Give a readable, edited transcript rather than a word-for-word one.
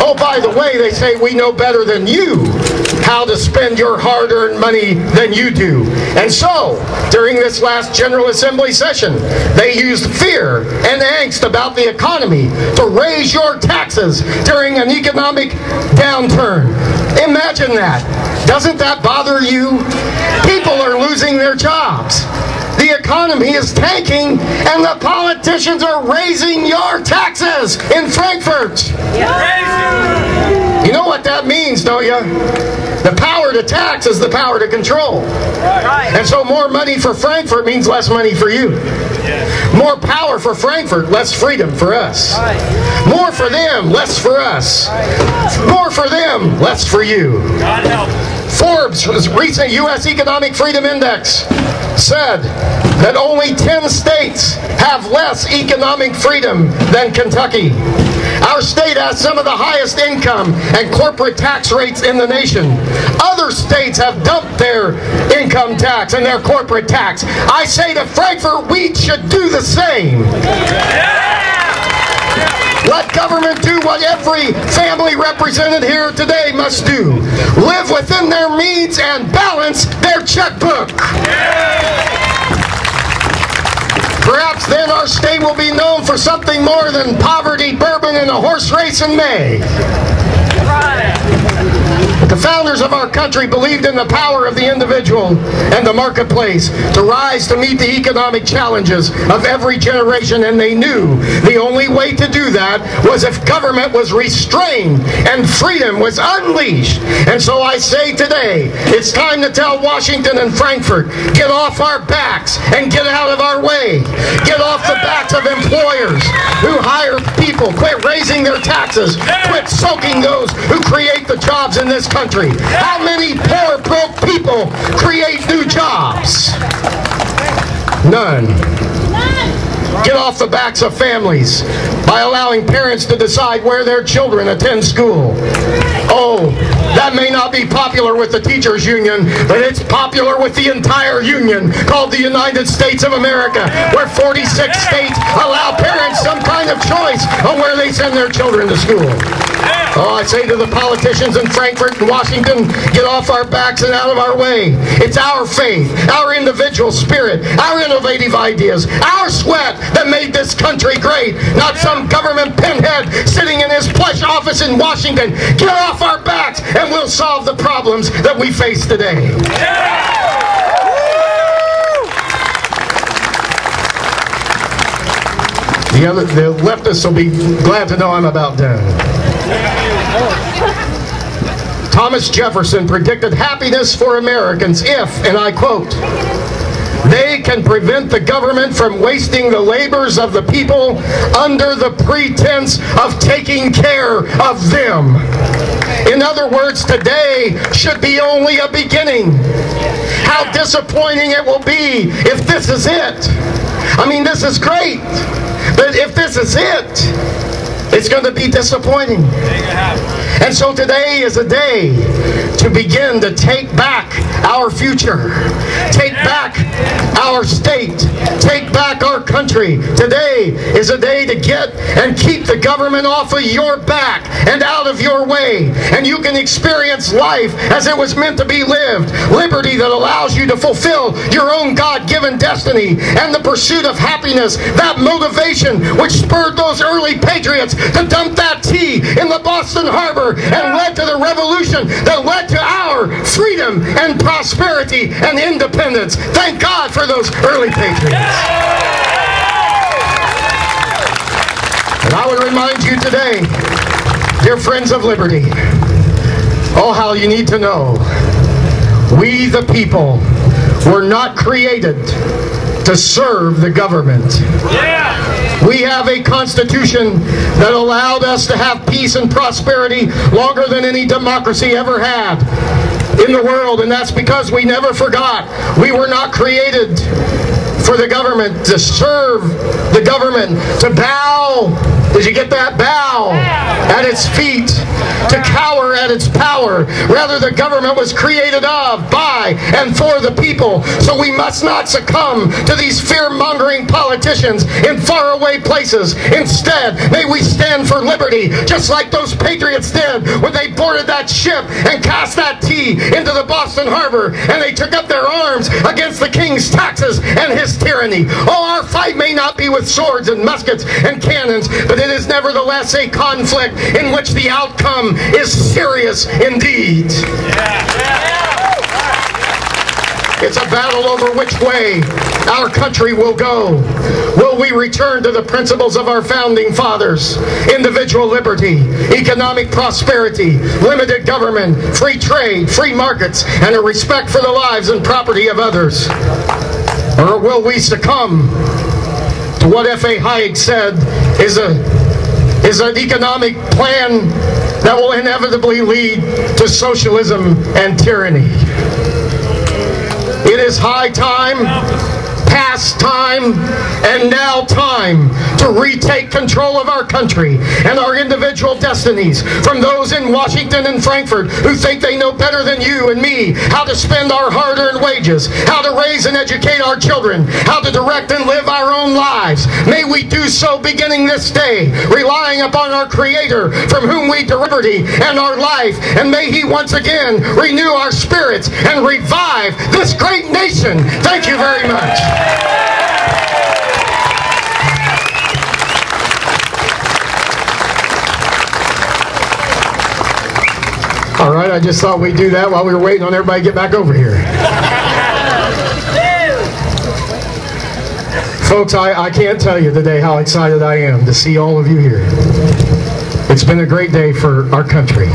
Oh, by the way, they say we know better than you how to spend your hard-earned money than you do. And so, during this last General Assembly session, they used fear and angst about the economy to raise your taxes during an economic downturn. Imagine that. Doesn't that bother you? People are losing their jobs. The economy is tanking, and the politicians are raising your taxes in Frankfurt. You know what that means, don't you? The power to tax is the power to control. And so more money for Frankfurt means less money for you. More power for Frankfurt, less freedom for us. More for them, less for us. More for them, less for you. Forbes' recent U.S. Economic Freedom Index said that only 10 states have less economic freedom than Kentucky. Our state has some of the highest income and corporate tax rates in the nation. Other states have dumped their income tax and their corporate tax. I say to Frankfurt, we should do the same. Let government do what every family represented here today must do. Live within their means and balance their checkbook. Perhaps then our state will be known for something more than poverty, bourbon, and a horse race in May. The founders of our country believed in the power of the individual and the marketplace to rise to meet the economic challenges of every generation, and they knew the only way to do that was if government was restrained and freedom was unleashed. And so I say today, it's time to tell Washington and Frankfurt, get off our backs and get out of our way. Get off the backs of employers who hire people. Quit raising their taxes. Quit soaking those who create the jobs in this country. How many poor, broke people create new jobs? None. Get off the backs of families by allowing parents to decide where their children attend school. Oh, that may not be popular with the teachers union, but it's popular with the entire union called the United States of America, where 46 states allow parents some kind of choice on where they send their children to school. Oh, I say to the politicians in Frankfurt and Washington, get off our backs and out of our way. It's our faith, our individual spirit, our innovative ideas, our sweat that made this country great, not some government pinhead sitting in his plush office in Washington. Get off our backs and we'll solve the problems that we face today. The leftists will be glad to know I'm about done. Thomas Jefferson predicted happiness for Americans if, and I quote, they can prevent the government from wasting the labors of the people under the pretense of taking care of them. In other words, today should be only a beginning. How disappointing it will be if this is it. I mean, this is great, but if this is it, it's going to be disappointing. And so today is a day to begin to take back our future. Take back our state. Take back our country. Today is a day to get and keep the government off of your back and out of your way. And you can experience life as it was meant to be lived. Liberty that allows you to fulfill your own God-given destiny and the pursuit of happiness. That motivation which spurred those early patriots to dump that tea in the Boston Harbor and led to the revolution that led to our freedom and prosperity and independence. Thank God for those early patriots. And I would remind you today, dear friends of liberty, oh, how you need to know, we the people were not created to serve the government. We have a constitution that allowed us to have peace and prosperity longer than any democracy ever had in the world, and that's because we never forgot. We were not created for the government, to serve the government, to bow. Did you get that? Bow. at its feet, to cower at its power. Rather, the government was created of, by, and for the people. So we must not succumb to these fear-mongering politicians in faraway places. Instead, may we stand for liberty, just like those patriots did when they boarded that ship and cast that tea into the Boston Harbor, and they took up their arms against the king's taxes and his tyranny. Oh, our fight may not be with swords and muskets and cannons, but it is nevertheless a conflict in which the outcome is serious indeed. It's a battle over which way our country will go. Will we return to the principles of our founding fathers? Individual liberty, economic prosperity, limited government, free trade, free markets, and a respect for the lives and property of others? Or will we succumb to what F.A. Hayek said is an economic plan that will inevitably lead to socialism and tyranny? It is high time, past time, and now time to retake control of our country and our individual destinies from those in Washington and Frankfurt who think they know better than you and me how to spend our hard-earned wages, how to raise and educate our children, how to direct and live our own lives. May we do so beginning this day, relying upon our Creator from whom we derive liberty and our life, and may He once again renew our spirits and revive this great nation. Thank you very much. All right, I just thought we'd do that while we were waiting on everybody to get back over here. Folks, I can't tell you today how excited I am to see all of you here. It's been a great day for our country.